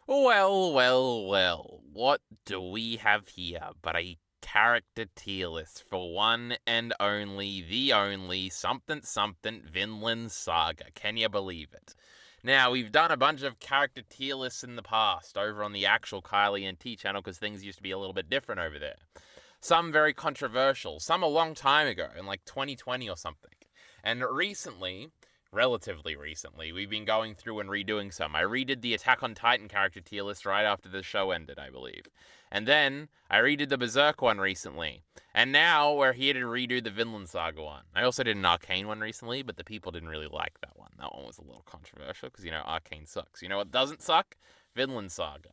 Well, well, well, what do we have here but a character tier list for one and only, the only, something something Vinland Saga. Can you believe it? Now, we've done a bunch of character tier lists in the past over on the actual Kylie and T channel because things used to be a little bit different over there. Some very controversial, some a long time ago, in like 2020 or something. And recently, relatively recently, we've been going through and redoing some. I redid the Attack on Titan character tier list right after the show ended, I believe. And then I redid the Berserk one recently. And now we're here to redo the Vinland Saga one. I also did an Arcane one recently, but the people didn't really like that one. That one was a little controversial because, Arcane sucks. You know what doesn't suck? Vinland Saga.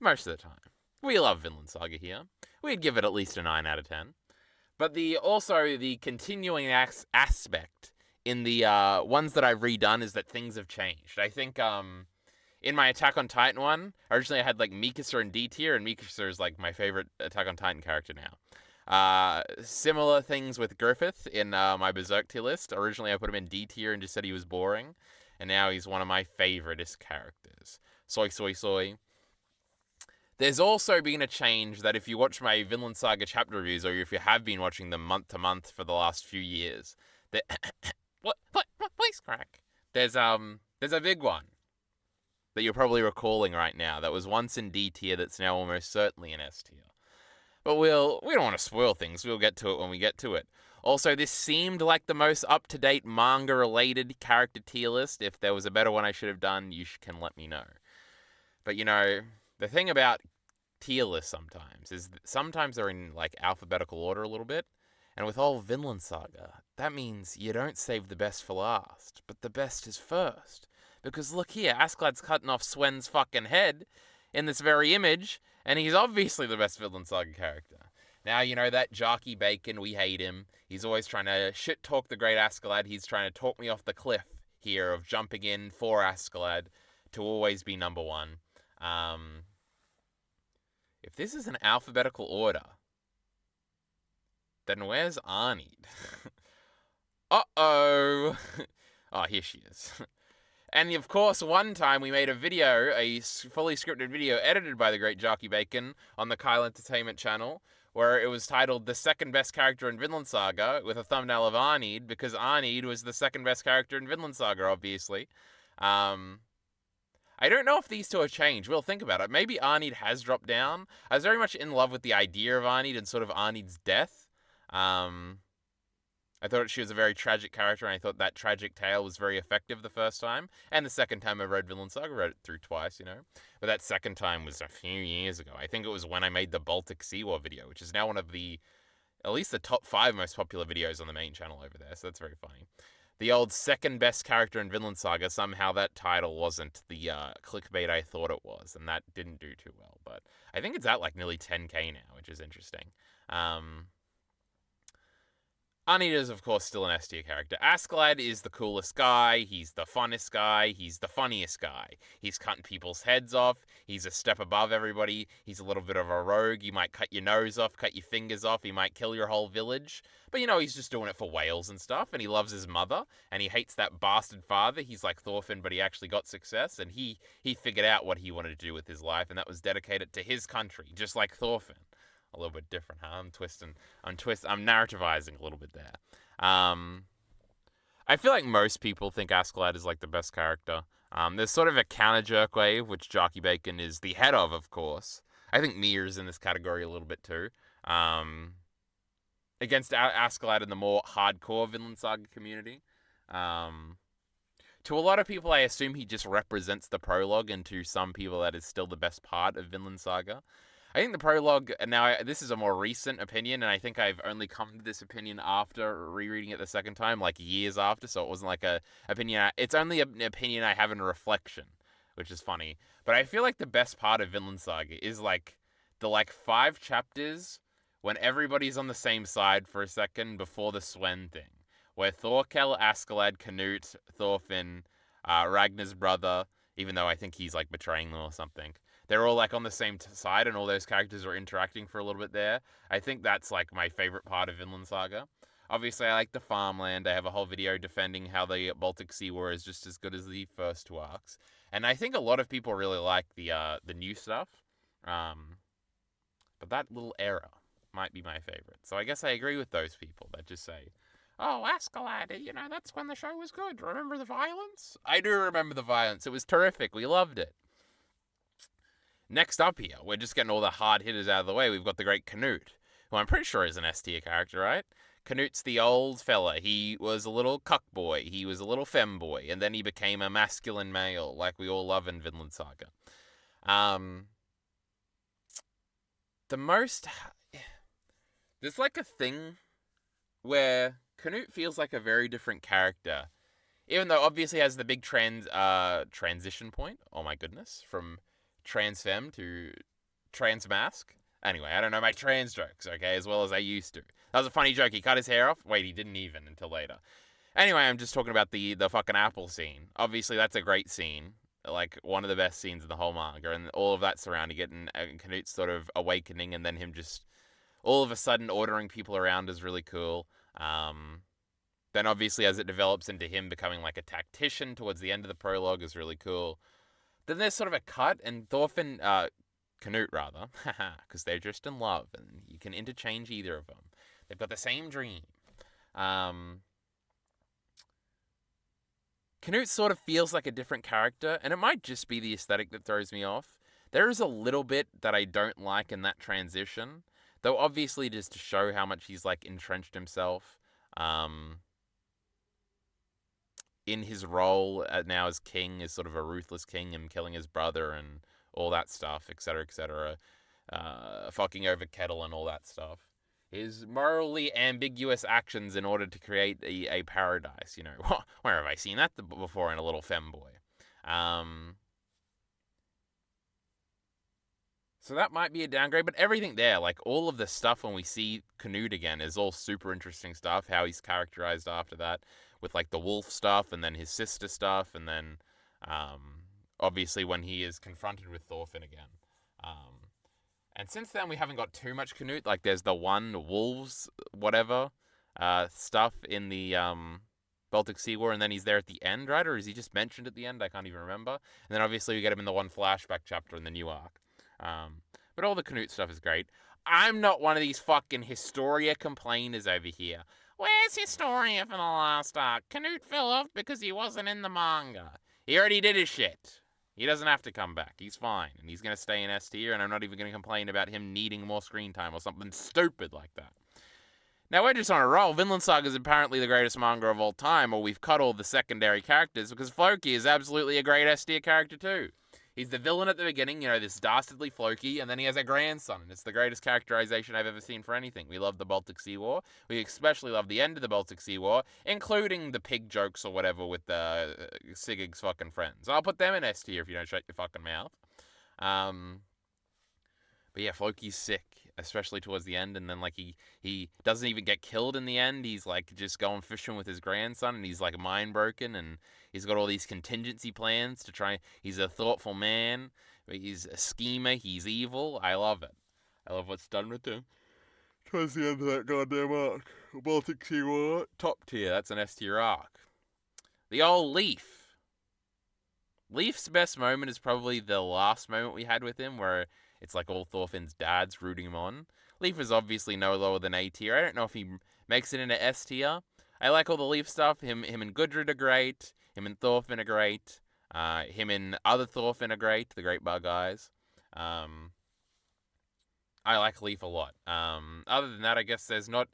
Most of the time. We love Vinland Saga here. We'd give it at least a 9 out of 10. But the continuing aspect in the ones that I've redone is that things have changed. I think in my Attack on Titan one, originally I had like Mikasa in D tier, and Mikasa is like my favorite Attack on Titan character now. Similar things with Griffith in my Berserk tier list. Originally I put him in D tier and just said he was boring, and now he's one of my favoriteest characters. Soy, soy, soy. There's also been a change that if you watch my Vinland Saga chapter reviews, or if you have been watching them month to month for the last few years, that what voice crack? There's a big one that you're probably recalling right now that was once in D tier that's now almost certainly in S tier. But we don't want to spoil things. We'll get to it when we get to it. Also, this seemed like the most up-to-date manga-related character tier list. If there was a better one I should have done, you can let me know. But the thing about tier lists sometimes is sometimes they're in like alphabetical order a little bit. And with all Vinland Saga, that means you don't save the best for last, but the best is first. Because look here, Askeladd's cutting off Swen's fucking head in this very image, and he's obviously the best Vinland Saga character. Now, that Jockey Bacon, we hate him. He's always trying to shit-talk the great Askeladd. He's trying to talk me off the cliff here of jumping in for Askeladd to always be number one. If this is an alphabetical order, then where's Arnid? Uh-oh. Oh, here she is. And of course, one time we made a video, a fully scripted video edited by the great Jockey Bacon on the Kyle Entertainment channel, where it was titled The Second Best Character in Vinland Saga, with a thumbnail of Arnid, because Arnid was the second best character in Vinland Saga, obviously. I don't know if these two have changed. We'll think about it. Maybe Arnid has dropped down. I was very much in love with the idea of Arnid and sort of Arnid's death. I thought she was a very tragic character, and I thought that tragic tale was very effective the first time. And the second time I read Vinland Saga, I read it through twice, But that second time was a few years ago. I think it was when I made the Baltic War video, which is now one of at least the top 5 most popular videos on the main channel over there, so that's very funny. The old second best character in Vinland Saga, somehow that title wasn't the clickbait I thought it was, and that didn't do too well. But I think it's at like nearly 10k now, which is interesting. Arnid is, of course, still an S tier character. Askeladd is the coolest guy, he's the funnest guy, he's the funniest guy. He's cutting people's heads off, he's a step above everybody, he's a little bit of a rogue, he might cut your nose off, cut your fingers off, he might kill your whole village. But he's just doing it for whales and stuff, and he loves his mother, and he hates that bastard father. He's like Thorfinn, but he actually got success, and he figured out what he wanted to do with his life, and that was dedicate it to his country, just like Thorfinn. A little bit different, huh? I'm narrativizing a little bit there. I feel like most people think Askeladd is like the best character. There's sort of a counter-jerk wave, which Jockey Bacon is the head of course. I think Mir's in this category a little bit too. Against Askeladd in the more hardcore Vinland Saga community. To a lot of people, I assume he just represents the prologue, and to some people that is still the best part of Vinland Saga. I think the prologue, now this is a more recent opinion, and I think I've only come to this opinion after rereading it the second time, like years after, so it wasn't like a opinion, it's only an opinion I have in reflection, which is funny. But I feel like the best part of Vinland Saga is like the 5 chapters when everybody's on the same side for a second before the Swen thing, where Thorkel, Askeladd, Canute, Thorfinn, Ragnar's brother, even though I think he's like betraying them or something, they're all like on the same side, and all those characters are interacting for a little bit there. I think that's like my favorite part of Vinland Saga. Obviously, I like the farmland. I have a whole video defending how the Baltic Sea War is just as good as the first 2 arcs. And I think a lot of people really like the new stuff. But that little era might be my favorite. So I guess I agree with those people that just say, "Oh, Askeladd, that's when the show was good. Remember the violence?" I do remember the violence. It was terrific. We loved it. Next up here, we're just getting all the hard hitters out of the way. We've got the great Canute, who I'm pretty sure is an S tier character, right? Canute's the old fella. He was a little cuck boy. He was a little femboy, and then he became a masculine male, like we all love in Vinland Saga. The most... There's like a thing where Canute feels like a very different character. Even though obviously has the big transition point, oh my goodness, from transfem to transmask. Anyway, I don't know my trans jokes, okay, as well as I used to. That was a funny joke. He cut his hair off. Wait, he didn't even until later. Anyway, I'm just talking about the fucking apple scene. Obviously, that's a great scene. Like, one of the best scenes in the whole manga. And all of that surrounding it, and Canute's sort of awakening, and then him just all of a sudden ordering people around is really cool. Then obviously as it develops into him becoming like a tactician towards the end of the prologue is really cool. Then there's sort of a cut, and Thorfinn, Canute rather, because they're just in love, and you can interchange either of them. They've got the same dream. Canute sort of feels like a different character, and it might just be the aesthetic that throws me off. There is a little bit that I don't like in that transition, though obviously just to show how much he's like entrenched himself in his role now as king, as sort of a ruthless king, and killing his brother and all that stuff, etc., etc., fucking over Kettle and all that stuff. His morally ambiguous actions in order to create a paradise, Where have I seen that before in a little femboy? So that might be a downgrade, but everything there, like all of the stuff when we see Canute again is all super interesting stuff, how he's characterized after that, with like the wolf stuff, and then his sister stuff, and then obviously when he is confronted with Thorfinn again. And since then we haven't got too much Canute, like there's the one wolves, whatever, stuff in the Baltic Sea War, and then he's there at the end, right? Or is he just mentioned at the end? I can't even remember. And then obviously we get him in the one flashback chapter in the new arc. But all the Canute stuff is great. I'm not one of these fucking Historia complainers over here. Where's Historia for the last arc? Canute fell off because he wasn't in the manga. He already did his shit. He doesn't have to come back. He's fine. And he's going to stay in S tier, and I'm not even going to complain about him needing more screen time or something stupid like that. Now, we're just on a roll. Vinland Saga is apparently the greatest manga of all time, or we've cut all the secondary characters, because Floki is absolutely a great S tier character too. He's the villain at the beginning, this dastardly Floki, and then he has a grandson, and it's the greatest characterization I've ever seen for anything. We love the Baltic Sea War. We especially love the end of the Baltic Sea War, including the pig jokes or whatever with Sigurd's fucking friends. I'll put them in S tier if you don't shut your fucking mouth. But yeah, Floki's sick, especially towards the end, and then like he doesn't even get killed in the end. He's like just going fishing with his grandson, and he's like mind broken, and he's got all these contingency plans to try. He's a thoughtful man, but he's a schemer. He's evil. I love it. I love what's done with him. Towards the end of that goddamn arc, Baltic Sea War, top tier. That's an S tier arc. The old Leif. Leif's best moment is probably the last moment we had with him, where it's like all Thorfinn's dads rooting him on. Leif is obviously no lower than A tier. I don't know if he makes it into S tier. I like all the Leif stuff. Him and Gudrid are great. Him and Thorfinn are great. Him and other Thorfinn are great. The Great Bug Eyes. I like Leif a lot. Other than that, I guess there's not...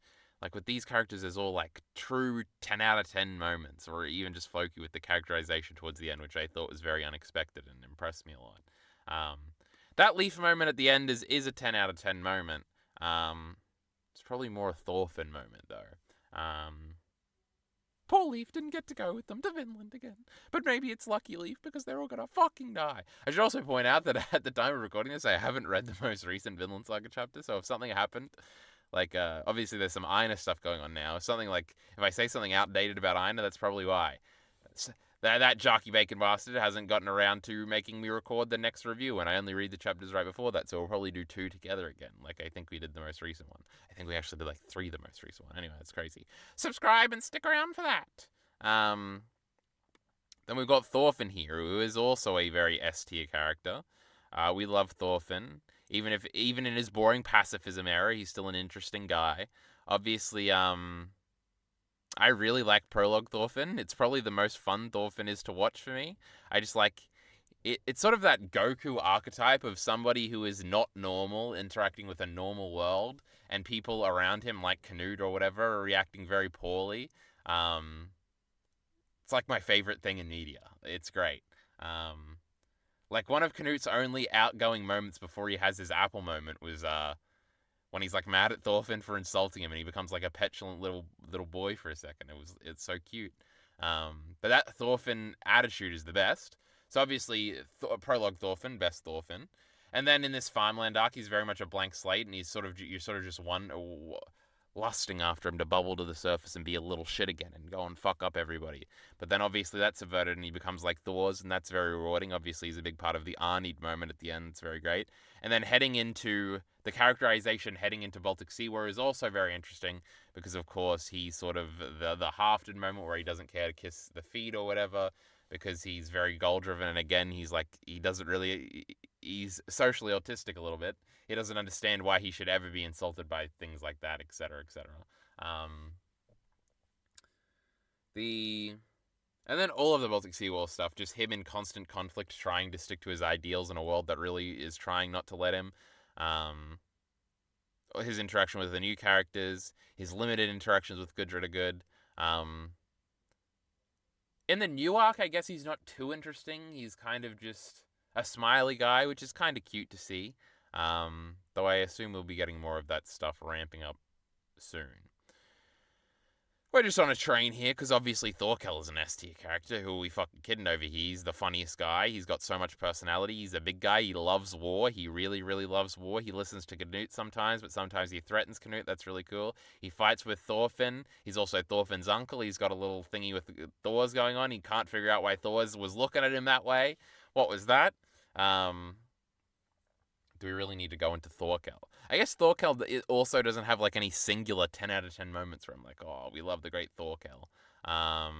Like, with these characters, there's all, like, true 10 out of 10 moments. Or even just Floki with the characterization towards the end, which I thought was very unexpected and impressed me a lot. That Leif moment at the end is a 10 out of 10 moment. It's probably more a Thorfinn moment, though. Poor Leif didn't get to go with them to Vinland again. But maybe it's lucky Leif, because they're all gonna fucking die. I should also point out that at the time of recording this, I haven't read the most recent Vinland Saga chapter, so if something happened... Like, obviously there's some Aina stuff going on now. Something like, if I say something outdated about Aina, that's probably why. That jockey bacon bastard hasn't gotten around to making me record the next review, and I only read the chapters right before that, so we'll probably do 2 together again, like I think we did the most recent one. I think we actually did like 3 the most recent one. Anyway, that's crazy. Subscribe and stick around for that. Then we've got Thorfinn here, who is also a very S tier character. We love Thorfinn, even in his boring pacifism era, he's still an interesting guy. Obviously, I really like Prologue Thorfinn. It's probably the most fun Thorfinn is to watch for me. I just like it's sort of that Goku archetype of somebody who is not normal interacting with a normal world, and people around him, like Canute or whatever, are reacting very poorly. It's like my favorite thing in media. It's great. Like one of Canute's only outgoing moments before he has his Apple moment was when he's like mad at Thorfinn for insulting him, and he becomes like a petulant little boy for a second. It's so cute. But that Thorfinn attitude is the best. So obviously, Prologue Thorfinn, best Thorfinn. And then in this Farmland arc, he's very much a blank slate, and you're sort of just lusting after him to bubble to the surface and be a little shit again and go and fuck up everybody. But then obviously that's subverted and he becomes like Thor's, and that's very rewarding. Obviously he's a big part of the Arnid moment at the end. It's very great. And then heading into the characterization heading into Baltic Sea War is also very interesting because of course he's sort of the half-dead moment where he doesn't care to kiss the feet or whatever because he's very goal driven, and again he's socially autistic a little bit. He doesn't understand why he should ever be insulted by things like that, etc., etc. And then all of the Baltic Sea War stuff, just him in constant conflict, trying to stick to his ideals in a world that really is trying not to let him. His interaction with the new characters, his limited interactions with Gudrun are good. In the new arc, I guess he's not too interesting. He's kind of just a smiley guy, which is kind of cute to see. Though I assume we'll be getting more of that stuff ramping up soon. We're just on a train here, because obviously Thorkel is an S-tier character. Who are we fucking kidding over here? He's the funniest guy. He's got so much personality. He's a big guy. He loves war. He really, really loves war. He listens to Canute sometimes, but sometimes he threatens Canute. That's really cool. He fights with Thorfinn. He's also Thorfinn's uncle. He's got a little thingy with Thor's going on. He can't figure out why Thor's was looking at him that way. What was that? Do we really need to go into Thorkel? I guess Thorkel also doesn't have like any singular 10 out of 10 moments where I'm like, oh, we love the great Thorkel. But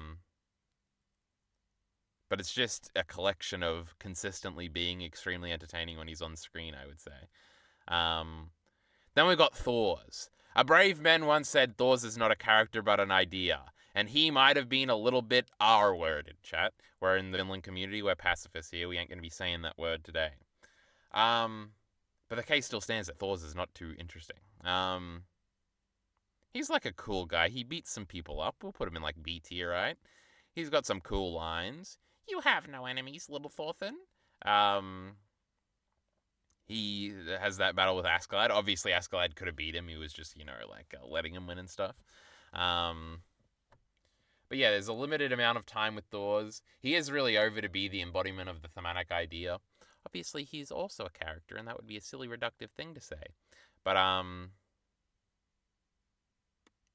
it's just a collection of consistently being extremely entertaining when he's on screen, I would say. Then we've got Thor's. A brave man once said Thor's is not a character but an idea. And he might have been a little bit R-worded, chat. We're in the Vinland community, we're pacifists here, we ain't going to be saying that word today. But the case still stands that Thor's is not too interesting. He's like a cool guy. He beats some people up. We'll put him in like B tier, right? He's got some cool lines. You have no enemies, little Thorfinn. He has that battle with Askeladd. Obviously, Askeladd could have beat him. He was just, letting him win and stuff. But yeah, there's a limited amount of time with Thor's. He is really over to be the embodiment of the thematic idea. Obviously, he's also a character, and that would be a silly, reductive thing to say. But,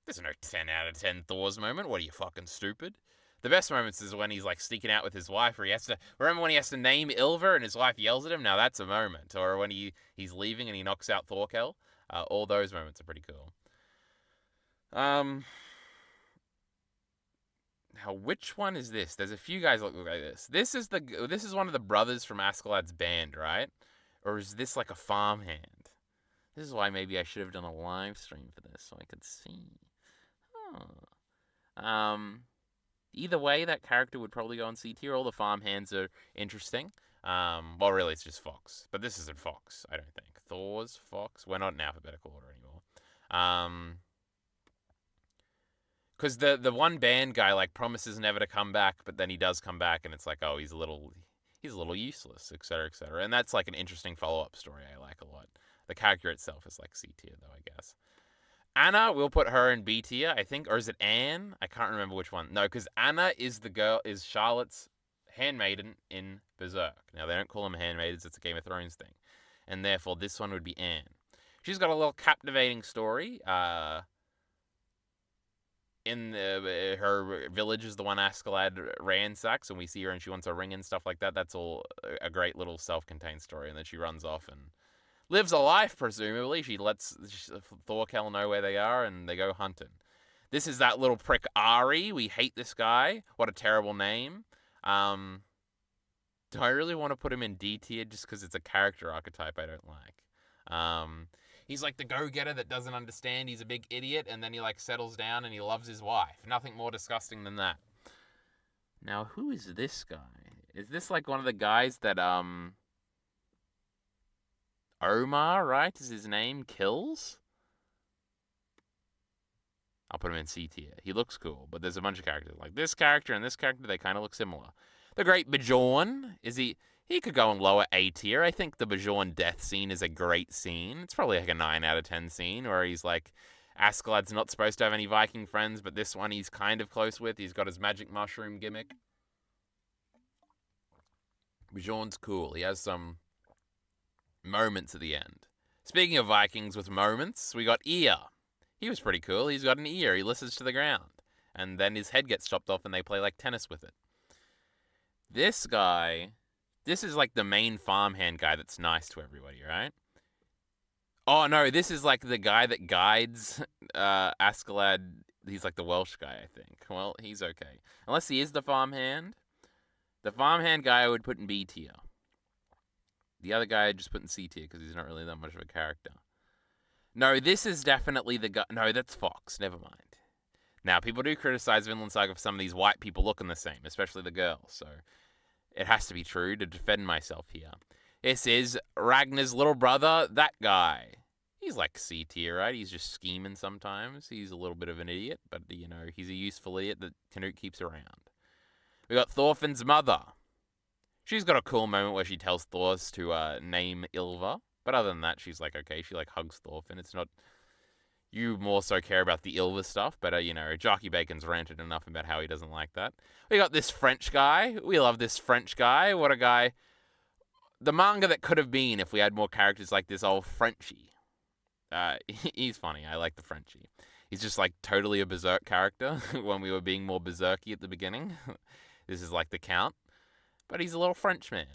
there's no 10 out of 10 Thor's moment. What are you, fucking stupid? The best moments is when he's, like, sneaking out with his wife, or he has to... Remember when he has to name Ilver, and his wife yells at him? Now, that's a moment. Or when he's leaving and he knocks out Thorkel. All those moments are pretty cool. Now, which one is this? There's a few guys that look like this. This is one of the brothers from Askeladd's band, right? Or is this like a farmhand? This is why maybe I should have done a live stream for this so I could see. Either way, that character would probably go on C tier. All the farmhands are interesting. Well, really, it's just Fox. But this isn't Fox, I don't think. Thor's, Fox. We're not in alphabetical order anymore. Because the one band guy, like, promises never to come back, but then he does come back, and it's like, oh, he's a little useless, etc., etc. And that's, like, an interesting follow-up story I like a lot. The character itself is, like, C tier, though, I guess. Anna, we'll put her in B tier, I think. Or is it Anne? I can't remember which one. No, because Anna is Charlotte's handmaiden in Berserk. Now, they don't call them handmaidens, it's a Game of Thrones thing. And therefore, this one would be Anne. She's got a little captivating story. Her village is the one Askeladd ransacks, and we see her and she wants a ring and stuff like that. That's all a great little self-contained story, and then she runs off and lives a life, presumably. She lets Thorkel know where they are, and they go hunting. This is that little prick Ari. We hate this guy. What a terrible name. Do I really want to put him in D tier just because it's a character archetype I don't like? He's like the go-getter that doesn't understand he's a big idiot, and then he like settles down and he loves his wife. Nothing more disgusting than that. Now, who is this guy? Is this like one of the guys that Omar, right, is his name, kills? I'll put him in C tier. He looks cool, but there's a bunch of characters. Like this character and this character, they kind of look similar. The Great Bjorn, he could go in lower A tier. I think the Bjorn death scene is a great scene. It's probably like a 9 out of 10 scene where he's like, Askeladd's not supposed to have any Viking friends, but this one he's kind of close with. He's got his magic mushroom gimmick. Bjorn's cool. He has some moments at the end. Speaking of Vikings with moments, we got Ear. He was pretty cool. He's got an ear. He listens to the ground. And then his head gets chopped off and they play like tennis with it. This guy, this is like the main farmhand guy that's nice to everybody, right? Oh no, this is like the guy that guides Askeladd. He's like the Welsh guy, I think. Well, he's okay. Unless he is the farmhand. The farmhand guy I would put in B tier. The other guy I'd just put in C tier because he's not really that much of a character. No, this is definitely the guy. No, that's Fox. Never mind. Now, people do criticize Vinland Saga for some of these white people looking the same, especially the girls, so it has to be true to defend myself here. This is Ragnar's little brother, that guy. He's like C tier, right? He's just scheming sometimes. He's a little bit of an idiot, but, you know, he's a useful idiot that Canute keeps around. We got Thorfinn's mother. She's got a cool moment where she tells Thors to name Ylva. But other than that, she's like, okay, she like hugs Thorfinn. It's not, you more so care about the Ylva stuff, but you know, Jockey Bacon's ranted enough about how he doesn't like that. We got this French guy. We love this French guy. What a guy. The manga that could have been if we had more characters like this old Frenchie. He's funny. I like the Frenchie. He's just like totally a berserk character when we were being more berserky at the beginning. This is like the Count. But he's a little French man.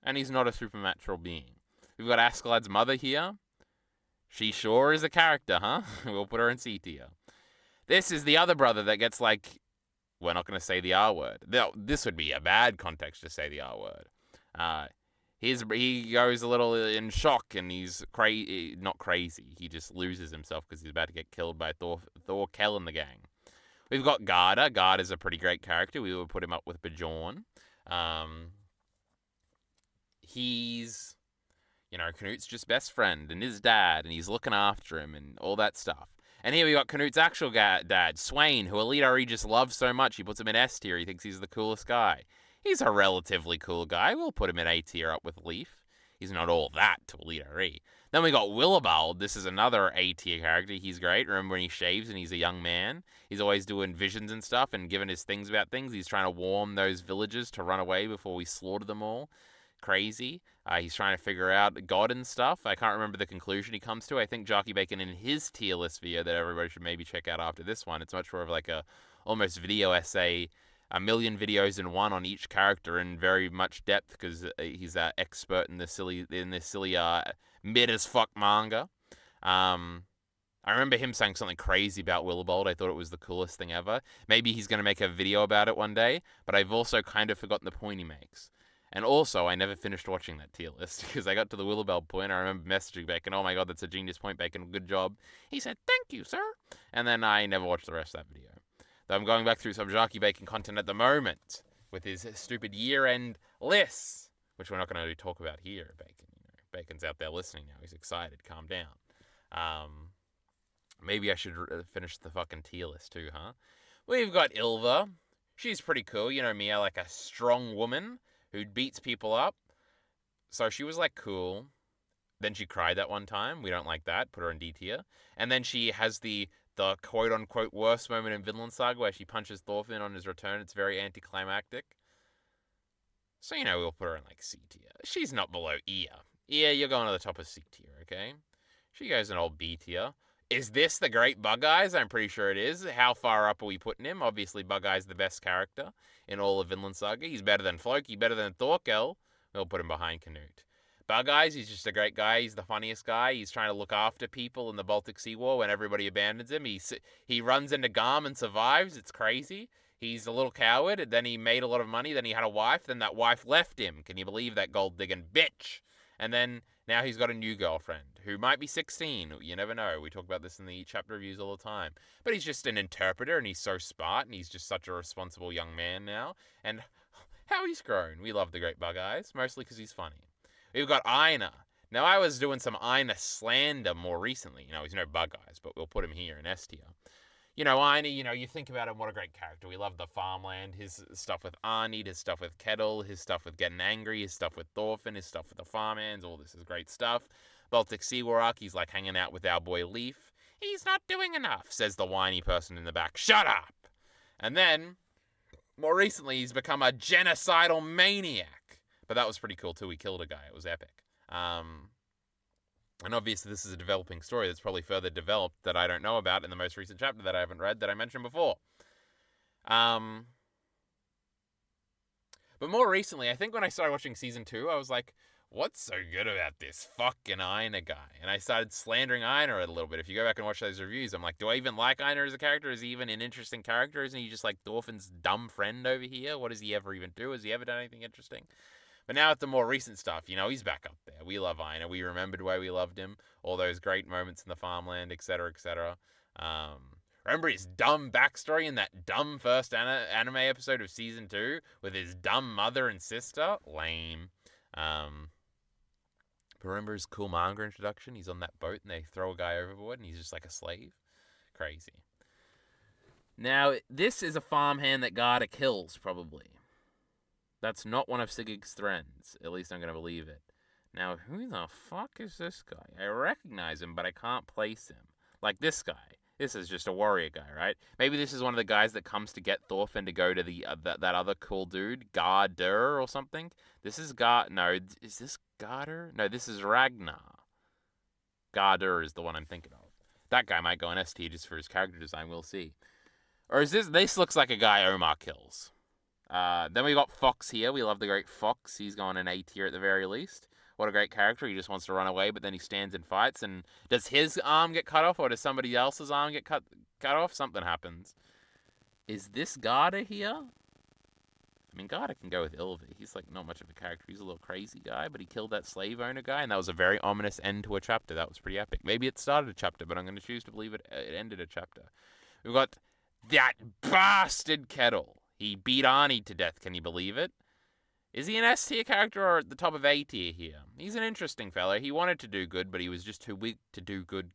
And he's not a supernatural being. We've got Askeladd's mother here. She sure is a character, huh? We'll put her in C tier. This is the other brother that gets like, we're not going to say the R word. This would be a bad context to say the R word. He goes a little in shock and he's not crazy. He just loses himself because he's about to get killed by Thor Kell and the gang. We've got Garda. Garda's a pretty great character. We would put him up with Bjorn. He's, you know, Canute's just best friend and his dad, and he's looking after him and all that stuff. And here we got Canute's actual dad, Swain, who Elite RE just loves so much, he puts him in S tier. He thinks he's the coolest guy. He's a relatively cool guy. We'll put him in A tier up with Leaf. He's not all that to Elite RE. Then we got Willibald. This is another A tier character. He's great. Remember when he shaves and he's a young man? He's always doing visions and stuff and giving his things about things. He's trying to warn those villagers to run away before we slaughter them all. Crazy. He's trying to figure out God and stuff. I can't remember the conclusion he comes to. I think Jockey Bacon in his tier list video that everybody should maybe check out after this one. It's much more of like a almost video essay, a million videos in one on each character in very much depth because he's an expert in this silly mid as fuck manga. I remember him saying something crazy about Willibald. I thought it was the coolest thing ever. Maybe he's going to make a video about it one day, but I've also kind of forgotten the point he makes. And also, I never finished watching that tier list because I got to the Willibald point. I remember messaging Bacon, oh my god, that's a genius point, Bacon, good job. He said, thank you, sir. And then I never watched the rest of that video. Though I'm going back through some Jockey Bacon content at the moment with his stupid year-end lists, which we're not going to talk about here, Bacon. You know, Bacon's out there listening now. He's excited. Calm down. Maybe I should finish the fucking tier list too, huh? We've got Ylva. She's pretty cool. You know me, I like a strong woman who beats people up. So she was like cool. Then she cried that one time. We don't like that. Put her in D tier. And then she has the quote-unquote worst moment in Vinland Saga where she punches Thorfinn on his return. It's very anticlimactic. So, you know, we'll put her in like C tier. She's not below Ear. Ear, you're going to the top of C tier, okay? She goes in old B tier. Is this the great Bug Eyes? I'm pretty sure it is. How far up are we putting him? Obviously, Bug Eyes the best character in all of Vinland Saga. He's better than Floki, better than Thorkel. We'll put him behind Canute. Bug Eyes, he's just a great guy. He's the funniest guy. He's trying to look after people in the Baltic Sea War when everybody abandons him. He runs into Garm and survives. It's crazy. He's a little coward, and then he made a lot of money, then he had a wife, then that wife left him. Can you believe that gold-digging bitch? And then now he's got a new girlfriend, who might be 16. You never know. We talk about this in the chapter reviews all the time. But he's just an interpreter, and he's so smart, and he's just such a responsible young man now. And how he's grown. We love the Great Bug Eyes, mostly because he's funny. We've got Einar. Now, I was doing some Einar slander more recently. He's no Bug Eyes, but we'll put him here in S tier. Einar, you think about him, what a great character. We love the farmland, his stuff with Arnie, his stuff with Kettle, his stuff with getting angry, his stuff with Thorfinn, his stuff with the farmhands, all this is great stuff. Baltic War arc, he's like hanging out with our boy Leaf. He's not doing enough, says the whiny person in the back. Shut up! And then, more recently, he's become a genocidal maniac. But that was pretty cool too, he killed a guy, it was epic. And obviously this is a developing story that's probably further developed that I don't know about in the most recent chapter that I haven't read that I mentioned before. But more recently, I think when I started watching Season 2, I was like, what's so good about this fucking Einar guy? And I started slandering Einar a little bit. If you go back and watch those reviews, I'm like, do I even like Einar as a character? Is he even an interesting character? Isn't he just like Thorfinn's dumb friend over here? What does he ever even do? Has he ever done anything interesting? But now with the more recent stuff, he's back up there. We love Einar. We remembered why we loved him. All those great moments in the farmland, etc., etc. Remember his dumb backstory in that dumb first anime episode of Season 2 with his dumb mother and sister? Lame. But remember his cool manga introduction? He's on that boat and they throw a guy overboard and he's just like a slave? Crazy. Now, this is a farmhand that Garda kills, probably. That's not one of Sigurd's friends. At least I'm going to believe it. Now, who the fuck is this guy? I recognize him, but I can't place him. Like this guy. This is just a warrior guy, right? Maybe this is one of the guys that comes to get Thorfinn to go to the that other cool dude, Gardur or something. This is No, is this Gardur? No, this is Ragnar. Gardur is the one I'm thinking of. That guy might go in S tier just for his character design. We'll see. Or is this? This looks like a guy Omar kills. Then we got Fox here. We love the great Fox. He's going in A tier at the very least. What a great character. He just wants to run away, but then he stands and fights. And does his arm get cut off, or does somebody else's arm get cut off? Something happens. Is this Garda here? I mean, Garda can go with Ylvi. He's like not much of a character. He's a little crazy guy, but he killed that slave owner guy, and that was a very ominous end to a chapter. That was pretty epic. Maybe it started a chapter, but I'm going to choose to believe it ended a chapter. We've got that bastard Kettle. He beat Arnie to death, can you believe it? Is he an S tier character or at the top of A tier here? He's an interesting fellow. He wanted to do good, but he was just too weak to do good.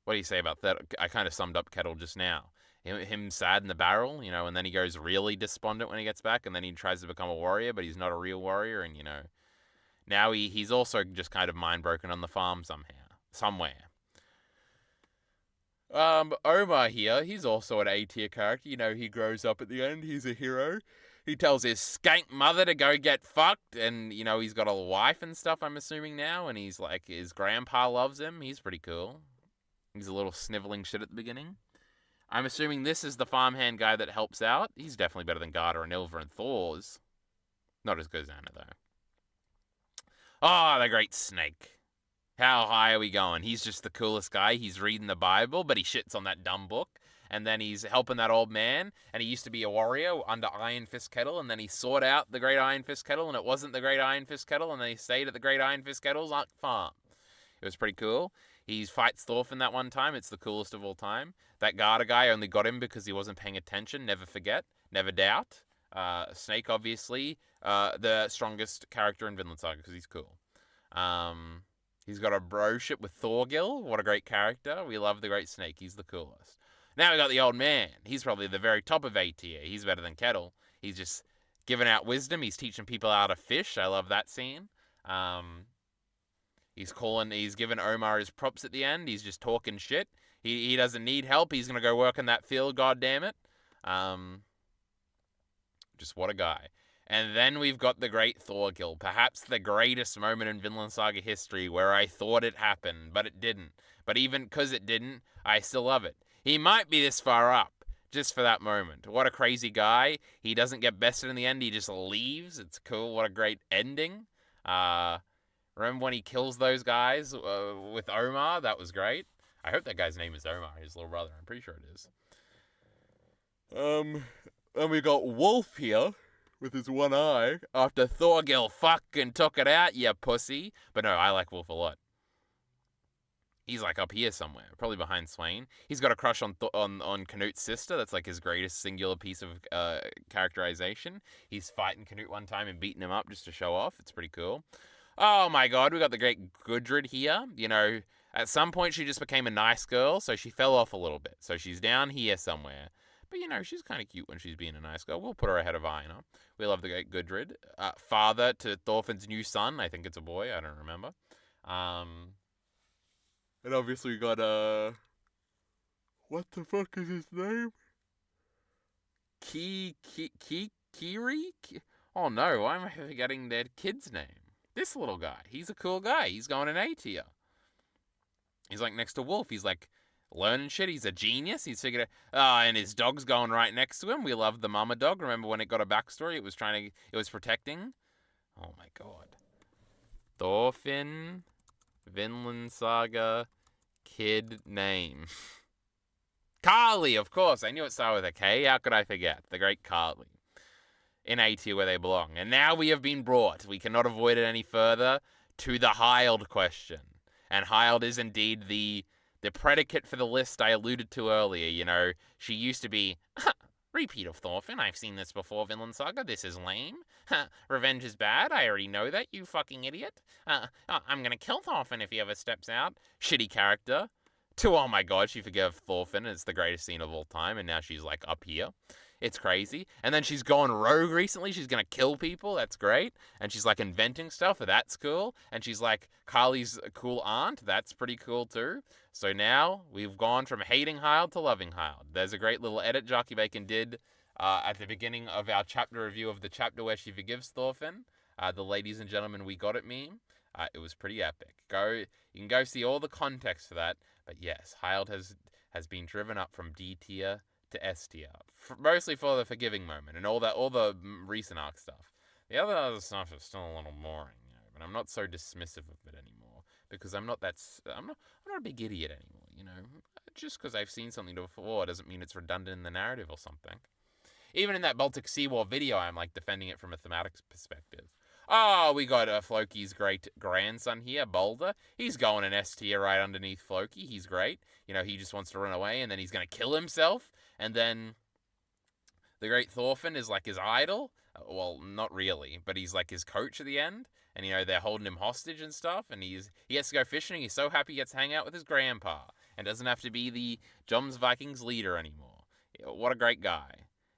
What do you say about that? I kind of summed up Kettle just now. Him sad in the barrel, and then he goes really despondent when he gets back, and then he tries to become a warrior, but he's not a real warrior, and, now he's also just kind of mind broken on the farm somewhere. Omar here, he's also an A-tier character. He grows up at the end. He's a hero. He tells his skank mother to go get fucked, and, he's got a wife and stuff, I'm assuming now, and he's like, his grandpa loves him. He's pretty cool. He's a little sniveling shit at the beginning. I'm assuming this is the farmhand guy that helps out. He's definitely better than Garda and Ilva and Thor's. Not as good as Anna, though. Oh, the great snake. How high are we going? He's just the coolest guy. He's reading the Bible, but he shits on that dumb book. And then he's helping that old man. And he used to be a warrior under Iron Fist Kettle. And then he sought out the Great Iron Fist Kettle. And it wasn't the Great Iron Fist Kettle. And they stayed at the Great Iron Fist Kettle's farm. It was pretty cool. He fights Thorfinn that one time. It's the coolest of all time. That Garda guy only got him because he wasn't paying attention. Never forget. Never doubt. Snake, obviously, the strongest character in Vinland Saga because he's cool. He's got a broship with Thorgil. What a great character. We love the great Snake. He's the coolest. Now we got the old man. He's probably the very top of A tier. He's better than Kettle. He's just giving out wisdom. He's teaching people how to fish. I love that scene. He's giving Omar his props at the end. He's just talking shit. He doesn't need help. He's going to go work in that field, goddammit. Just what a guy. And then we've got the great Thorgil, perhaps the greatest moment in Vinland Saga history where I thought it happened, but it didn't. But even because it didn't, I still love it. He might be this far up just for that moment. What a crazy guy. He doesn't get bested in the end. He just leaves. It's cool. What a great ending. Remember when he kills those guys with Omar? That was great. I hope that guy's name is Omar, his little brother. I'm pretty sure it is. And we got Wolf here with his one eye after Thorgil fucking took it out, you pussy. But no, I like Wolf a lot. He's like up here somewhere, probably behind Swain. He's got a crush on Canute's sister. That's like his greatest singular piece of characterization. He's fighting Canute one time and beating him up just to show off. It's pretty cool. Oh my god, we got the great Gudrid here. You know, at some point she just became a nice girl, so she fell off a little bit. So she's down here somewhere. But you know, she's kind of cute when she's being a nice girl. We'll put her ahead of Einar. We love the great Gudrid. Father to Thorfinn's new son. I think it's a boy. I don't remember. And obviously we got, what the fuck is his name? Kiri? Oh no, why am I forgetting their kid's name? This little guy. He's a cool guy. He's going in A tier. He's like next to Wolf. He's like learning shit. He's a genius. He's figured out. And his dog's going right next to him. We love the mama dog. Remember when it got a backstory? It was protecting. Oh my god. Thorfinn, Vinland Saga, kid name. Carly, of course. I knew it started with a K. How could I forget? The great Carly. In A tier where they belong. And now we have been brought, we cannot avoid it any further, to the Hild question. And Hild is indeed the predicate for the list I alluded to earlier. You know, she used to be, repeat of Thorfinn, I've seen this before, Vinland Saga, this is lame. Revenge is bad, I already know that, you fucking idiot. I'm gonna kill Thorfinn if he ever steps out. Shitty character. To, oh my god, she forgave Thorfinn, it's the greatest scene of all time, and now she's like up here. It's crazy. And then she's gone rogue recently. She's going to kill people. That's great. And she's like inventing stuff. That's cool. And she's like Carly's cool aunt. That's pretty cool too. So now we've gone from hating Hild to loving Hild. There's a great little edit Jockey Bacon did at the beginning of our chapter review of the chapter where she forgives Thorfinn. The ladies and gentlemen we got it meme. It was pretty epic. You can go see all the context for that. But yes, Hild has been driven up from D tier to S tier, mostly for the forgiving moment and all the recent arc stuff. The other stuff is still a little boring, you know, but I'm not so dismissive of it anymore because I'm not a big idiot anymore, you know. Just because I've seen something before doesn't mean it's redundant in the narrative or something. Even in that Baltic Sea War video, I'm like defending it from a thematic perspective. Oh, we got Floki's great grandson here, Boulder. He's going in S tier right underneath Floki. He's great. You know, he just wants to run away and then he's going to kill himself. And then the great Thorfinn is like his idol. Well, not really, but he's like his coach at the end. And, you know, they're holding him hostage and stuff. And he gets to go fishing. He's so happy he gets to hang out with his grandpa. And doesn't have to be the Joms Vikings leader anymore. What a great guy.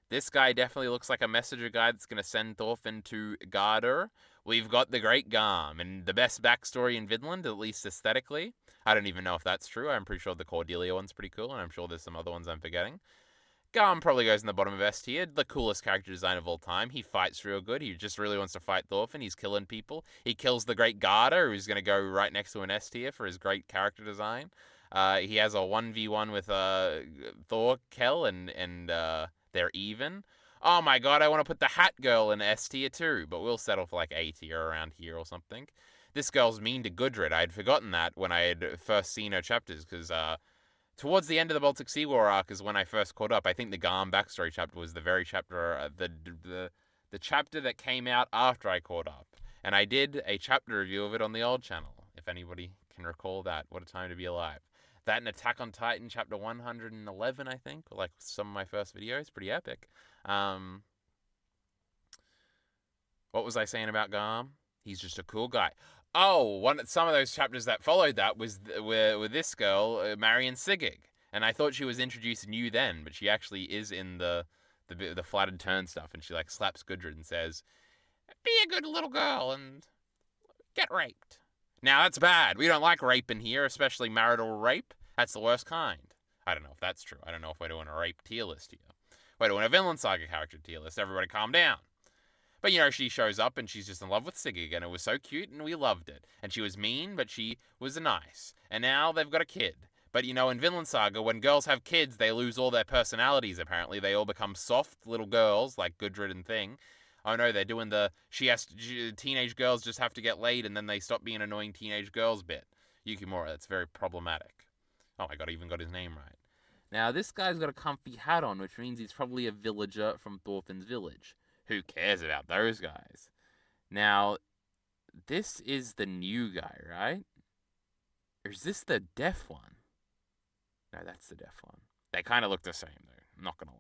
This guy definitely looks like a messenger guy that's going to send Thorfinn to Gardar. We've got the great Garm, and the best backstory in Vinland, at least aesthetically. I don't even know if that's true. I'm pretty sure the Cordelia one's pretty cool, and I'm sure there's some other ones I'm forgetting. Garm probably goes in the bottom of S tier. The coolest character design of all time. He fights real good. He just really wants to fight Thorfinn. He's killing people. He kills the great Gardar, who's going to go right next to an S tier for his great character design. He has a 1v1 with Thorkel, and they're even. Oh my god, I want to put the Hat Girl in S tier too, but we'll settle for like A tier around here or something. This girl's mean to Gudrid. I had forgotten that when I had first seen her chapters, because towards the end of the Baltic Sea War arc is when I first caught up. I think the Garm backstory chapter was the very chapter, the chapter that came out after I caught up. And I did a chapter review of it on the old channel, if anybody can recall that. What a time to be alive. That and Attack on Titan chapter 111, I think, like some of my first videos. Pretty epic. What was I saying about Garm? He's just a cool guy. Oh, some of those chapters that followed that was with this girl, Marion Sigig. And I thought she was introduced new then, but she actually is in the flattered turn stuff. And she like slaps Gudrid and says, "Be a good little girl and get raped." Now, that's bad. We don't like rape in here, especially marital rape. That's the worst kind. I don't know if that's true. I don't know if we're doing a rape tier list here. We're doing a Vinland Saga character tier list. Everybody calm down. But, you know, she shows up and she's just in love with Sigig, and it was so cute and we loved it. And she was mean, but she was nice. And now they've got a kid. But, you know, in Vinland Saga, when girls have kids, they lose all their personalities, apparently. They all become soft little girls, like Gudrid and Thing. Oh no, they're doing teenage girls just have to get laid and then they stop being annoying teenage girls bit. Yukimura, that's very problematic. Oh my god, I even got his name right. Now, this guy's got a comfy hat on, which means he's probably a villager from Thorfinn's village. Who cares about those guys? Now, this is the new guy, right? Or is this the deaf one? No, that's the deaf one. They kind of look the same, though. I'm not gonna lie.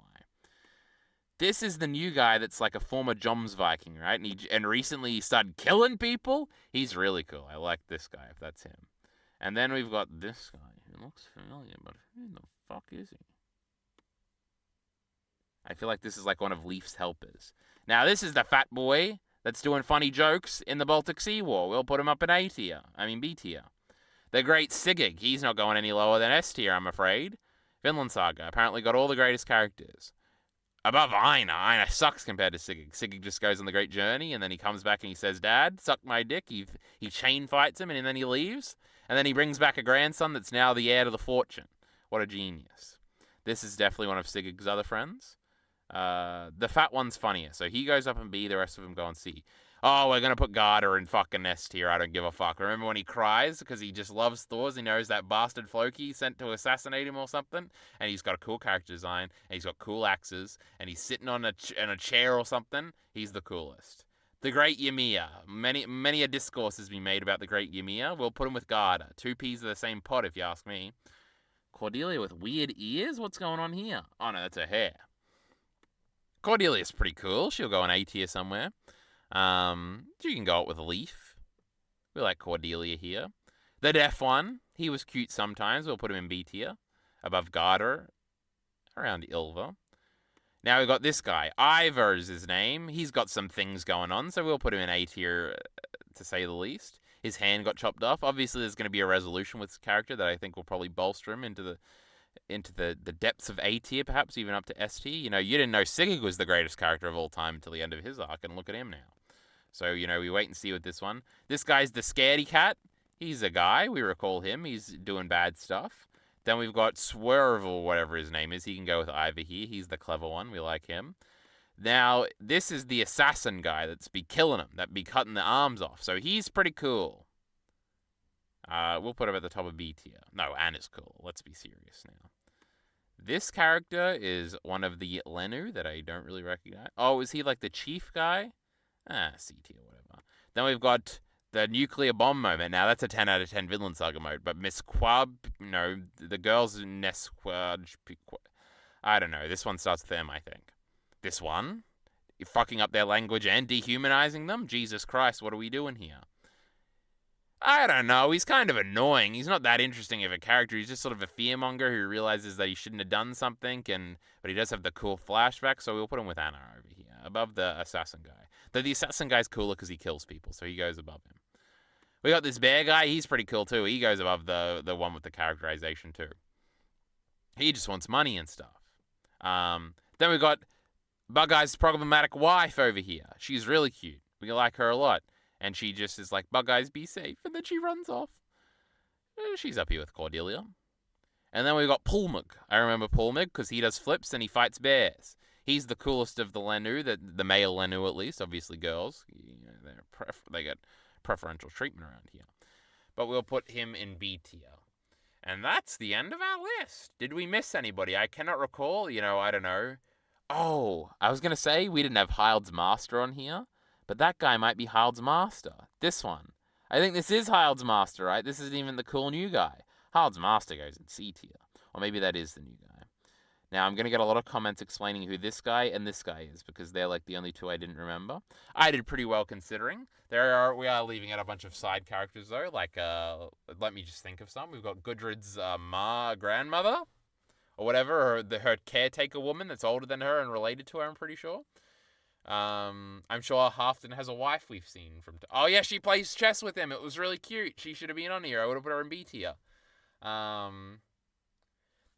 This is the new guy that's like a former Joms Viking, right? And recently he started killing people. He's really cool. I like this guy, if that's him. And then we've got this guy who looks familiar, but who the fuck is he? I feel like this is like one of Leif's helpers. Now, this is the fat boy that's doing funny jokes in the Baltic Sea War. We'll put him up in A tier. I mean, B tier. The great Sigurd. He's not going any lower than S tier, I'm afraid. Vinland Saga apparently got all the greatest characters. Above Einar. Einar sucks compared to Sigurd. Sigurd just goes on the great journey, and then he comes back and he says, Dad, suck my dick. He chain fights him, and then he leaves. And then he brings back a grandson that's now the heir to the fortune. What a genius. This is definitely one of Sigurd's other friends. The fat one's funnier, so he goes up in B, the rest of them go in C. Oh, we're gonna put Garda in fucking S tier. I don't give a fuck. Remember when he cries because he just loves Thor's? He knows that bastard Floki sent to assassinate him or something, and he's got a cool character design, and he's got cool axes, and he's sitting on a chair or something. He's the coolest. The Great Ymir. Many a discourse has been made about the Great Ymir. We'll put him with Garda. Two peas of the same pot, if you ask me. Cordelia with weird ears? What's going on here? Oh no, that's her hair. Cordelia's pretty cool. She'll go in A tier somewhere. You can go up with Leif. We like Cordelia here. The deaf one, he was cute sometimes. We'll put him in B tier. Above Garter. Around Ilva. Now we've got this guy. Ivor is his name. He's got some things going on, so we'll put him in A tier, to say the least. His hand got chopped off. Obviously, there's going to be a resolution with his character that I think will probably bolster him into the depths of A tier, perhaps even up to S tier. You know, you didn't know Sigurd was the greatest character of all time until the end of his arc, and look at him now. So, you know, we wait and see with this one. This guy's the Scaredy Cat. He's a guy. We recall him. He's doing bad stuff. Then we've got Swerve or whatever his name is. He can go with Ivor here. He's the clever one. We like him. Now, this is the assassin guy that's be killing him, that be cutting the arms off. So he's pretty cool. We'll put him at the top of B tier. No, Anna's cool. Let's be serious now. This character is one of the Lenu that I don't really recognize. Oh, is he like the chief guy? C tier, whatever. Then we've got the nuclear bomb moment. Now, that's a 10 out of 10 Vinland Saga mode. But Miss Quab, the girls in Nesquad, I don't know. This one starts with M, I think. This one? You're fucking up their language and dehumanizing them? Jesus Christ, what are we doing here? I don't know. He's kind of annoying. He's not that interesting of a character. He's just sort of a fearmonger who realizes that he shouldn't have done something, but he does have the cool flashback, so we'll put him with Anna over here, above the assassin guy. Though the assassin guy's cooler because he kills people, so he goes above him. We got this bear guy. He's pretty cool, too. He goes above the one with the characterization, too. He just wants money and stuff. Then we got Bug-Eye's problematic wife over here. She's really cute. We like her a lot. And she just is like, Bug-Eyes, be safe. And then she runs off. She's up here with Cordelia. And then we've got Pulmug. I remember Pulmug because he does flips and he fights bears. He's the coolest of the Lenu, the male Lenu at least. Obviously, girls, they get preferential treatment around here. But we'll put him in B tier. And that's the end of our list. Did we miss anybody? I cannot recall. I don't know. Oh, I was going to say we didn't have Hild's Master on here. But that guy might be Hild's Master. This one. I think this is Hild's Master, right? This isn't even the cool new guy. Hild's Master goes in C tier. Or maybe that is the new guy. Now, I'm going to get a lot of comments explaining who this guy and this guy is, because they're like the only two I didn't remember. I did pretty well considering. We are leaving out a bunch of side characters, though. Like, let me just think of some. We've got Gudrid's grandmother, or whatever, or her caretaker woman that's older than her and related to her, I'm pretty sure. I'm sure Halfdan has a wife we've seen from... Oh, yeah, she plays chess with him. It was really cute. She should have been on here. I would have put her in B tier.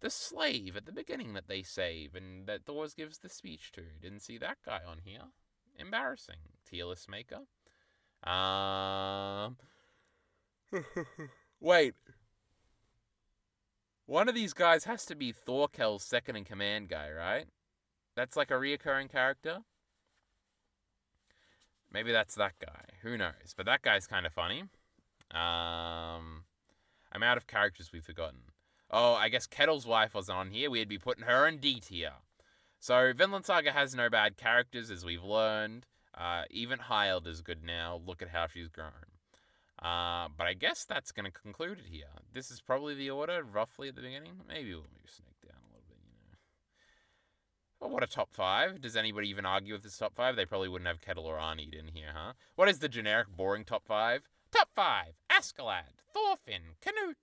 The slave at the beginning that they save and that Thor gives the speech to. Didn't see that guy on here. Embarrassing. Tier list maker. Wait. One of these guys has to be Thorkel's second in command guy, right? That's like a reoccurring character. Maybe that's that guy. Who knows? But that guy's kind of funny. I'm out of characters we've forgotten. Oh, I guess Kettle's wife wasn't on here. We'd be putting her in D tier. So, Vinland Saga has no bad characters, as we've learned. Even Hild is good now. Look at how she's grown. But I guess that's going to conclude it here. This is probably the order, roughly at the beginning. Maybe we'll snake down a little bit, Well, what a top 5. Does anybody even argue with this top 5? They probably wouldn't have Kettle or Arnid in here, huh? What is the generic, boring top 5? Top 5. Askeladd, Thorfinn, Canute.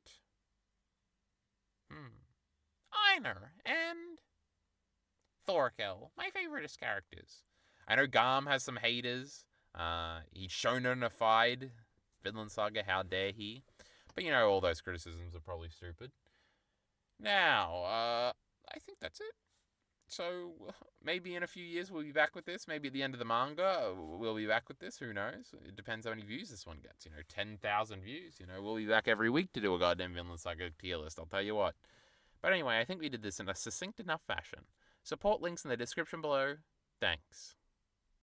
Einar, and Thorkel. My favoriteest characters. I know Garm has some haters. He's shonenified Vinland Saga, how dare he? But all those criticisms are probably stupid. Now, I think that's it. So, maybe in a few years we'll be back with this. Maybe at the end of the manga we'll be back with this. Who knows? It depends how many views this one gets. 10,000 views. We'll be back every week to do a goddamn Vinland Saga tier list, I'll tell you what. But anyway, I think we did this in a succinct enough fashion. Support links in the description below. Thanks.